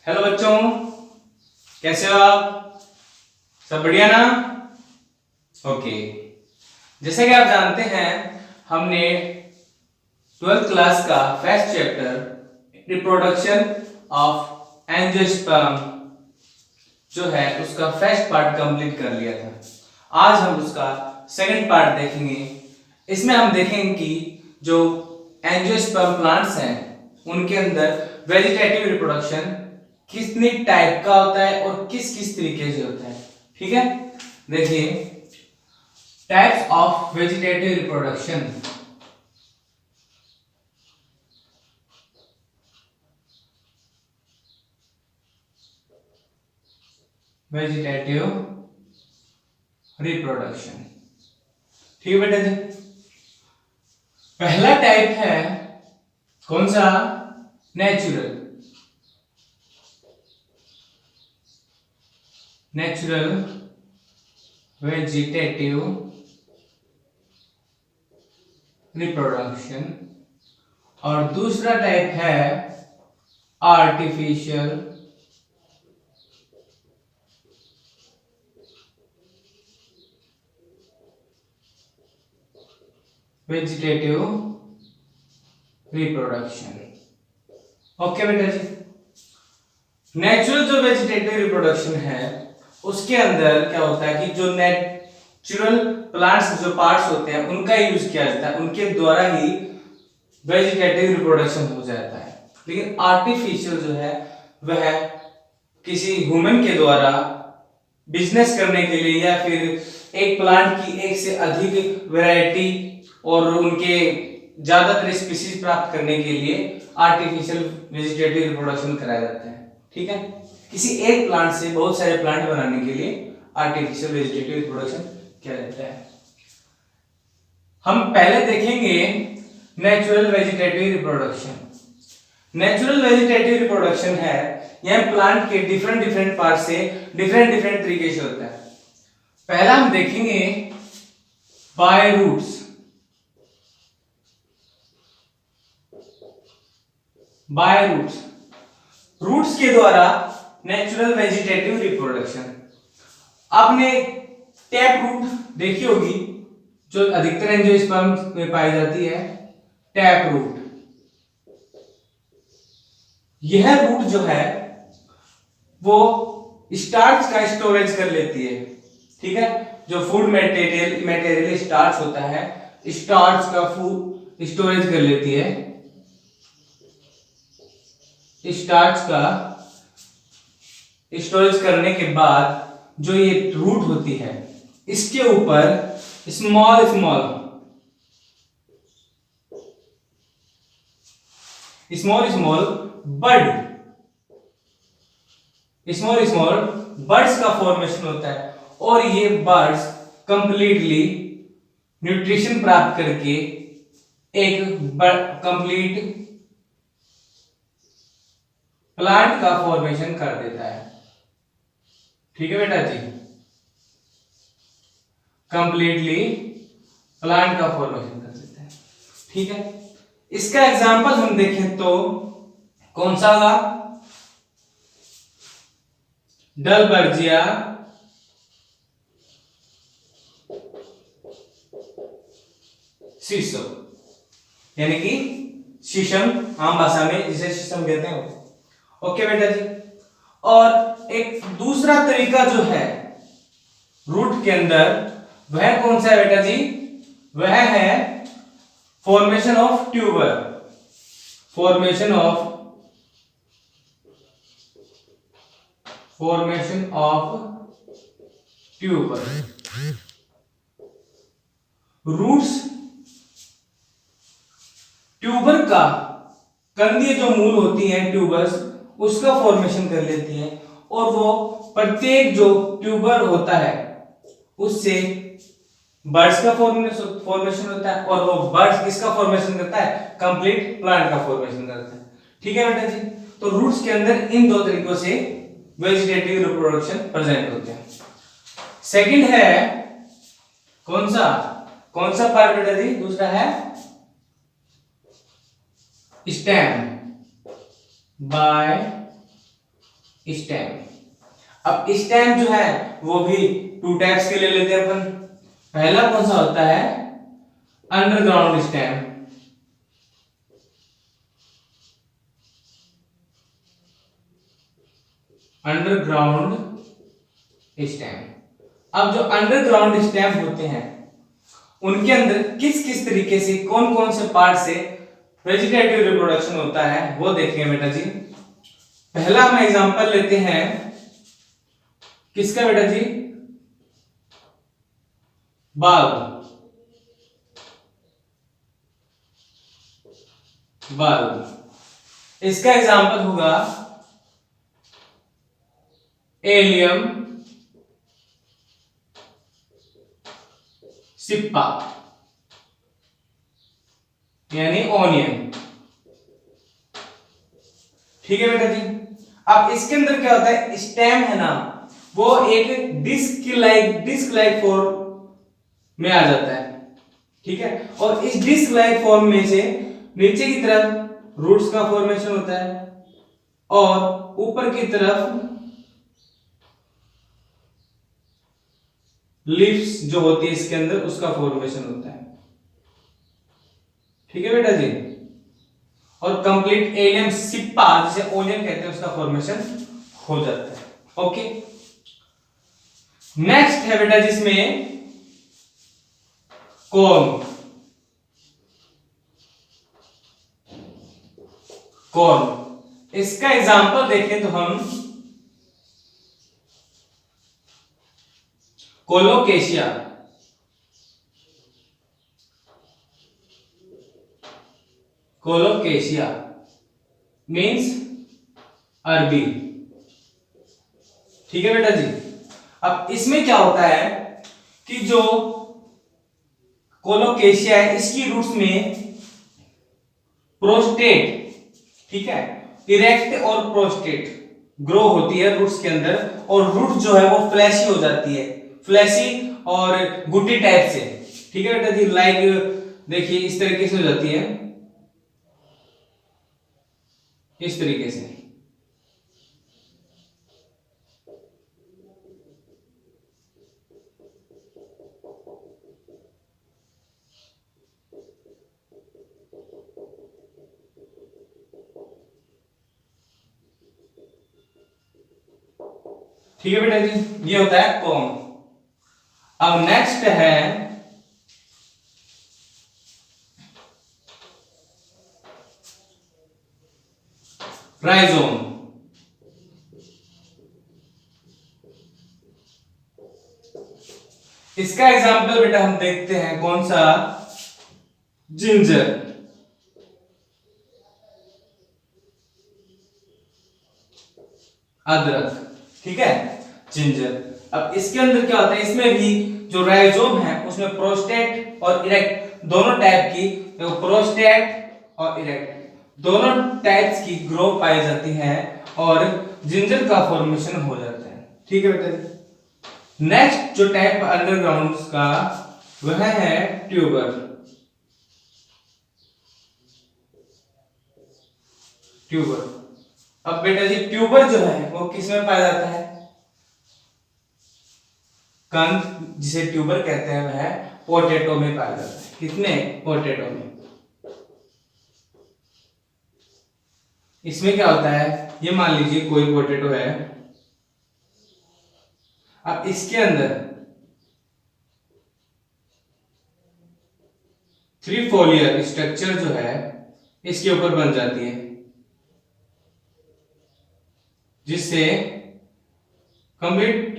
Hello बच्चों, कैसे हो आप? सब बढ़िया ना? ओके। जैसे कि आप जानते हैं, हमने 12th क्लास का first chapter reproduction of angiosperm जो है उसका फर्स्ट पार्ट कंप्लीट कर लिया था। आज हम उसका सेकंड पार्ट देखेंगे। इसमें हम देखेंगे कि जो एंजियोस्पर्म प्लांट्स हैं उनके अंदर वेजिटेटिव रिप्रोडक्शन कितनी टाइप का होता है और किस किस तरीके से होता है। ठीक है, देखिए types of vegetative reproduction. Vegetative reproduction, ठीक है बेटा जी। पहला टाइप है कौन सा? नेचुरल। Natural vegetative reproduction. और दूसरा टाइप है आर्टिफिशियल वेजिटेटिव रिप्रोडक्शन। ओके बेटा जी। नेचुरल जो वेजिटेटिव रिप्रोडक्शन है उसके अंदर क्या होता है कि जो नेचुरल प्लांट्स जो पार्ट्स होते हैं उनका यूज किया जाता है, उनके द्वारा ही वेजिटेटिव रिप्रोडक्शन हो जाता है। लेकिन आर्टिफिशियल जो है वह किसी ह्यूमन के द्वारा बिजनेस करने के लिए या फिर एक प्लांट की एक से अधिक वैरायटी और उनके ज्यादातर स्पीशीज प्राप्त करने के लिए आर्टिफिशियल वेजिटेटिव रिप्रोडक्शन कराया जाता है। ठीक है, किसी एक प्लांट से बहुत सारे प्लांट बनाने के लिए आर्टिफिशियल वेजिटेटिव रिप्रोडक्शन किया जाता है। हम पहले देखेंगे natural vegetative reproduction. Natural vegetative reproduction है यह प्लांट के डिफरेंट पार्ट से डिफरेंट तरीके से होता है। पहला हम देखेंगे by roots. By roots, roots के द्वारा नेचुरल वेजिटेटिव रिप्रोडक्शन। आपने टैप रूट देखी होगी जो अधिकतर एंजियोस्पर्म में पाई जाती है, टैप रूट। यह रूट जो है वो स्टार्च का स्टोरेज कर लेती है। ठीक है, जो फूड मटेरियल स्टार्च होता है, स्टार्च का फूड स्टोरेज कर लेती है। स्टार्च का स्टोरेज करने के बाद जो ये रूट होती है इसके ऊपर स्मॉल स्मॉल बर्ड्स का फॉर्मेशन होता है और ये बर्ड्स कंप्लीटली न्यूट्रिशन प्राप्त करके एक कंप्लीट प्लांट का फॉर्मेशन कर देता है। ठीक है बेटा जी, कंप्लीटली प्लांट का फॉर्मेशन कर देता है। ठीक है, इसका एग्जांपल हम देखें तो कौन सा होगा? डलबर्जिया शीशम, यानी कि शीशम, आम भाषा में जिसे शीशम कहते हैं। ओके बेटा जी। और एक दूसरा तरीका जो है रूट के अंदर वह कौन सा है बेटा जी? वह है formation of tuber. Formation of tuber. Roots tuber का कंदीय जो मूल होती हैं ट्यूबर्स उसका फॉर्मेशन कर लेती हैं और वो प्रत्येक जो ट्यूबर होता है उससे बर्ड्स का फॉर्मेशन होता है और वो बर्ड्स किसका फॉर्मेशन करता है? कंप्लीट प्लांट का फॉर्मेशन करता है। ठीक है बेटा जी, तो रूट्स के अंदर इन दो तरीकों से वेजिटेटिव रिप्रोडक्शन प्रेजेंट होते हैं। सेकंड है कौन सा पार्ट बेटा जी? दूसरा है स्टेम। By stem. अब स्टेम जो है वो भी टू टाइप्स के ले लेते हैं अपन। पहला कौन सा होता है, अंडरग्राउंड स्टेम। Underground stem. अब जो अंडरग्राउंड स्टेम होते हैं उनके अंदर किस किस तरीके से कौन कौन से पार्ट से वेजिटेटिव रिप्रोडक्शन होता है वो देखिए बेटा जी। पहला हम एग्जांपल लेते हैं किसका बेटा जी, बल्ब। बल्ब इसका एग्जांपल होगा एलियम सिप्पा यानी ऑनियन। ठीक है बेटा जी। अब इसके अंदर क्या होता है, स्टेम है ना वो एक डिस्क लाइक फॉर्म में आ जाता है। ठीक है, और इस डिस्क लाइक फॉर्म में से नीचे की तरफ रूट्स का फॉर्मेशन होता है और ऊपर की तरफ लीव्स जो होती है इसके अंदर उसका फॉर्मेशन होता है। ठीक है बेटा जी। और कंप्लीट एलियम सिप्पा जिसे ओनियन कहते हैं उसका फॉर्मेशन हो जाता है। ओके, नेक्स्ट है बेटा जिसमें कॉर्न। कॉर्न इसका एग्जांपल देखें तो हम कोलोकेशिया, कोलोकेशिया मींस अरबी। ठीक है बेटा जी। अब इसमें क्या होता है कि जो कोलोकेशिया है इसकी रूट्स में प्रोस्टेट, ठीक है, इरेक्ट और प्रोस्टेट ग्रो होती है रूट्स के अंदर, और रूट जो है वो फ्लैशी हो जाती है, फ्लैशी और गुटी टाइप से। ठीक है बेटा जी, लाइक देखिए इस तरीके से हो जाती है, इस तरीके से। ठीक है बेटा जी, ये होता है कॉर्न। अब नेक्स्ट है राइजोम। इसका एग्जाम्पल बेटा हम देखते हैं कौन सा, जिंजर। अदरक। ठीक है, जिंजर। अब इसके अंदर क्या होता है, इसमें भी जो राइजोम है उसमें प्रोस्टेट और इरेक्ट दोनों टाइप की, प्रोस्टेट और इरेक्ट दोनों टाइप्स की ग्रो पाई जाती है और जिंजर का फॉर्मेशन हो जाता है। ठीक है बेटा। नेक्स्ट जो टाइप अंडरग्राउंड का वह है ट्यूबर। ट्यूबर। अब बेटा जी ट्यूबर जो है वो किस में पाया जाता है, कंद जिसे ट्यूबर कहते हैं वह पोटैटो में पाया जाता है। कितने, पोटैटो में। इसमें क्या होता है, ये मान लीजिए कोई पोटैटो है, अब इसके अंदर 3 फोलियर स्ट्रक्चर जो है इसके ऊपर बन जाती है, जिससे कंप्लीट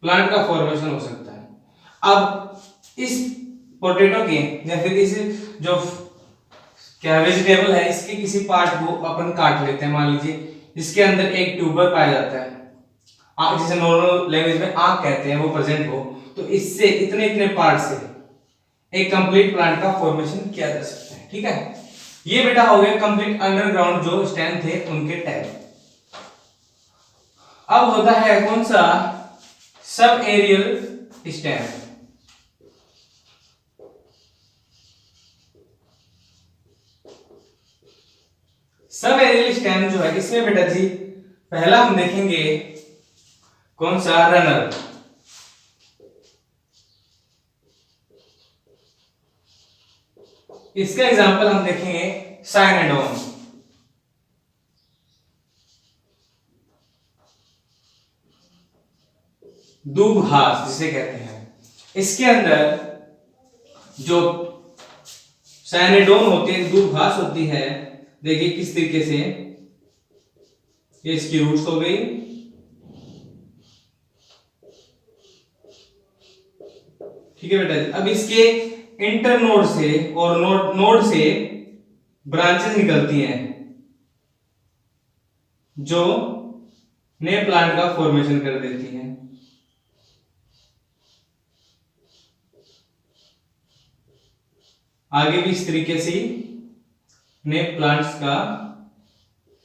प्लांट का फॉर्मेशन हो सकता है। अब इस पोटैटो के या फिर इस जो क्या वेजिटेबल है इसके किसी पार्ट को अपन काट लेते हैं, मान लीजिए इसके अंदर एक ट्यूबर पाया जाता है, आप जिसे नॉर्मल लैंग्वेज में आंख कहते हैं वो प्रेजेंट हो, तो इससे इतने इतने पार्ट से एक कंप्लीट प्लांट का फॉर्मेशन किया जा सकता है। ठीक है, ये बेटा हो गया कंप्लीट अंडरग्राउंड जो स्टेम थे उनके टाइप। अब होता है कौन सा, sub aerial stem. Sub aerial stem जो है इसमें बेटा जी पहला हम देखेंगे कौन सा, रनर। इसका एग्जांपल हम देखेंगे साइनोडोन। दूबघास जिसे कहते हैं, इसके अंदर जो साइनोडोन होती है, दूबघास होती है, देखिए किस तरीके से, ये इसकी रूट्स हो गई, ठीक है बेटा। अब इसके इंटरनोड से और नोड से ब्रांचेस निकलती हैं जो नए प्लांट का फॉर्मेशन कर देती हैं। आगे भी इस तरीके से नए प्लांट्स का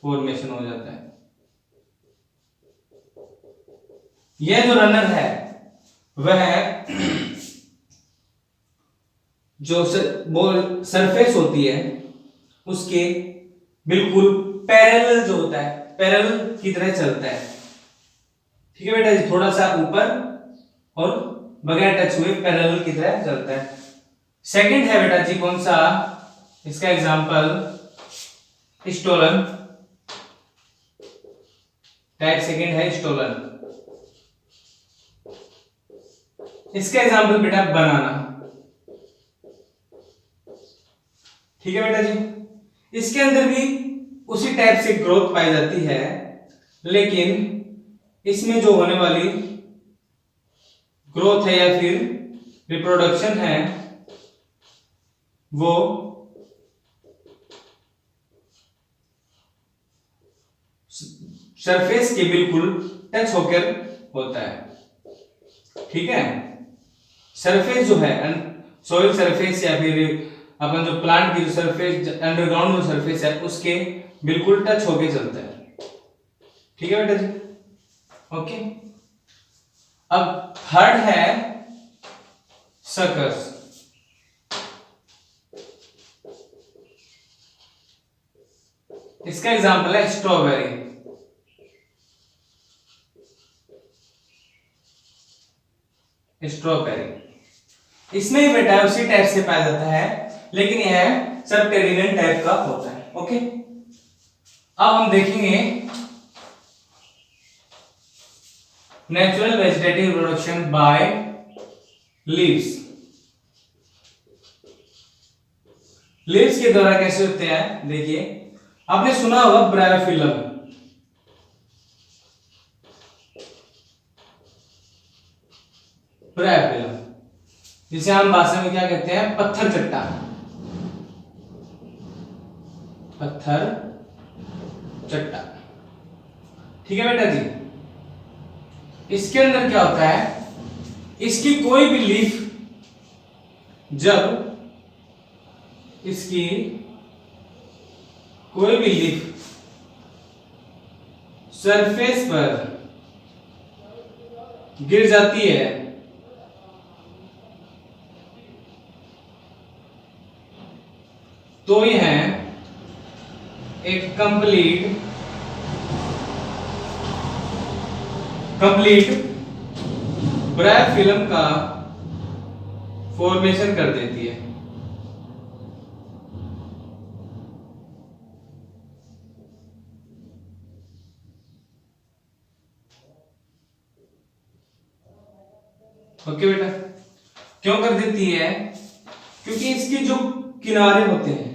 फॉर्मेशन हो जाता है। यह जो रनर है वह जो सरफेस होती है उसके बिल्कुल पैरेलल जो होता है, पैरेलल की तरह चलता है, ठीक है बेटा जी। थोड़ा सा ऊपर और बगैर टच हुए पैरेलल की तरह चलता है। सेकंड है बेटा जी कौन सा, इसका एग्जांपल स्टोलन। टाइप सेकंड है स्टोलन। इसका एग्जांपल बेटा बनाना, ठीक है बेटा जी। इसके अंदर भी उसी टाइप से ग्रोथ पाई जाती है, लेकिन इसमें जो होने वाली ग्रोथ है या फिर रिप्रोडक्शन है वो सरफेस के बिल्कुल टच होकर होता है, ठीक है। सरफेस जो है सॉइल सरफेस या फिर अपन जो प्लांट की जो सरफेस, अंडरग्राउंड जो सरफेस है उसके बिल्कुल टच होके चलता है, ठीक है बेटा जी। ओके, अब थर्ड है सकस। इसका एग्जांपल है स्ट्रॉबेरी। स्ट्रॉबेरी इसमें ही बेटा उसी टाइप से पाया जाता है, लेकिन यह सबटेरिनियन टाइप का होता है। ओके, अब हम देखेंगे natural vegetative reproduction by leaves. Leaves के द्वारा कैसे होते हैं, देखिए आपने सुना होगा ब्रायोफिलम। ब्रायोफिलम जिसे हम भाषा में क्या कहते हैं, पत्थर चट्टा। पत्थर चट्टा, ठीक है बेटा जी। इसके अंदर क्या होता है, इसकी कोई भी लीफ, जब इसकी कोई भी लीफ सरफेस पर गिर जाती है तो यह एक कंप्लीट ब्रायोफिलम का फॉर्मेशन कर देती है। ओके बेटा, क्यों कर देती है, क्योंकि इसके जो किनारे होते हैं,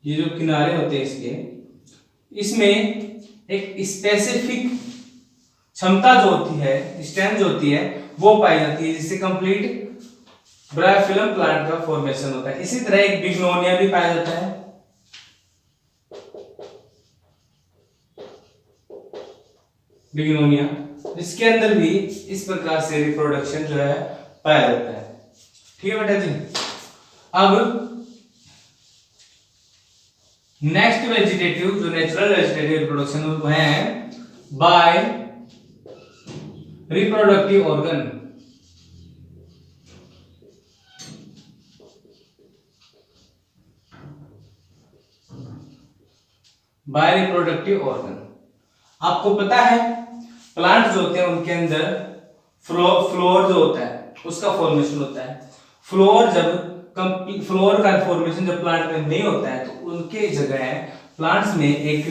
ये जो किनारे होते हैं इसके, इसमें एक स्पेसिफिक क्षमता जो होती है, स्ट्रेंथ जो होती है वो पाई जाती है, जिससे कंप्लीट ब्रायोफिलम प्लांट का फॉर्मेशन होता है। इसी तरह एक बिग्नोनिया भी पाया जाता है। बिग्नोनिया जिसके अंदर भी इस प्रकार से रिप्रोडक्शन जो है पाया जाता है, ठीक है बेटा जी। अब नेक्स्ट वेजिटेटिव, जो नेचुरल वेजिटेटिव रिप्रोडक्शन वो है by reproductive organ. By reproductive organ आपको पता है प्लांट जो होते हैं उनके अंदर फ्लोर जो होता है उसका फॉर्मेशन होता है। फ्लोर का फॉर्मेशन जब प्लांट में नहीं होता है तो उनके जगह प्लांट्स में एक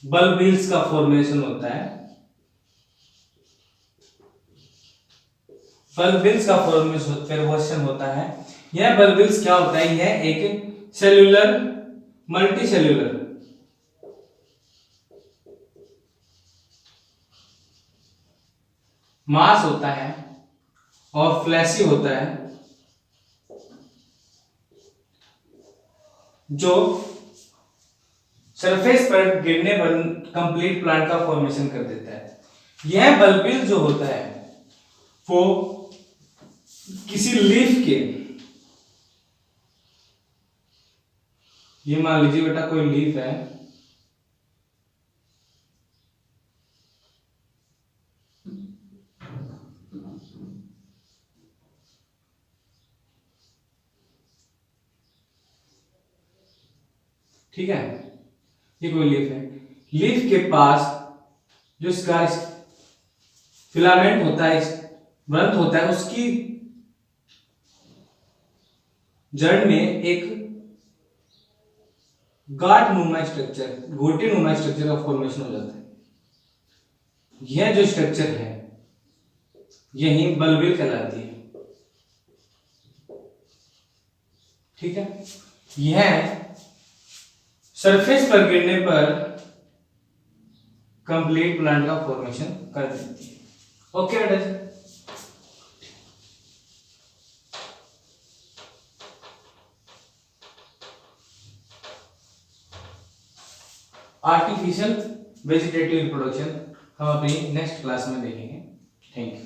बल्बिल्स का फॉर्मेशन होता है। बल्बिल्स का फॉर्मेशन होता है। यह बल्बिल्स क्या होता है, यह एक सेल्यूलर मल्टी सेल्यूलर मास होता है और फ्लैशी होता है, जो सरफेस पर गिरने पर कंप्लीट प्लांट का फॉर्मेशन कर देता है। यह बल्बिल जो होता है वो किसी लीफ के, ये मान लीजिए बेटा कोई लीफ है, ठीक है, ये कोई लीफ है। लीफ के पास जो इसका फिलामेंट होता है, व्रंत होता है, उसकी जड़ में एक गांठ नुमा स्ट्रक्चर, गोटी नुमा स्ट्रक्चर का फॉर्मेशन हो जाता है। यह जो स्ट्रक्चर है यही बल्बिल कहलाती है, ठीक है। यह सरफेस पर गिरने पर कंप्लीट प्लांट का फॉर्मेशन कर देती है। ओके बेटा जी। आर्टिफिशियल वेजिटेटिव रिप्रोडक्शन हम अपनी नेक्स्ट क्लास में देखेंगे। Thank you.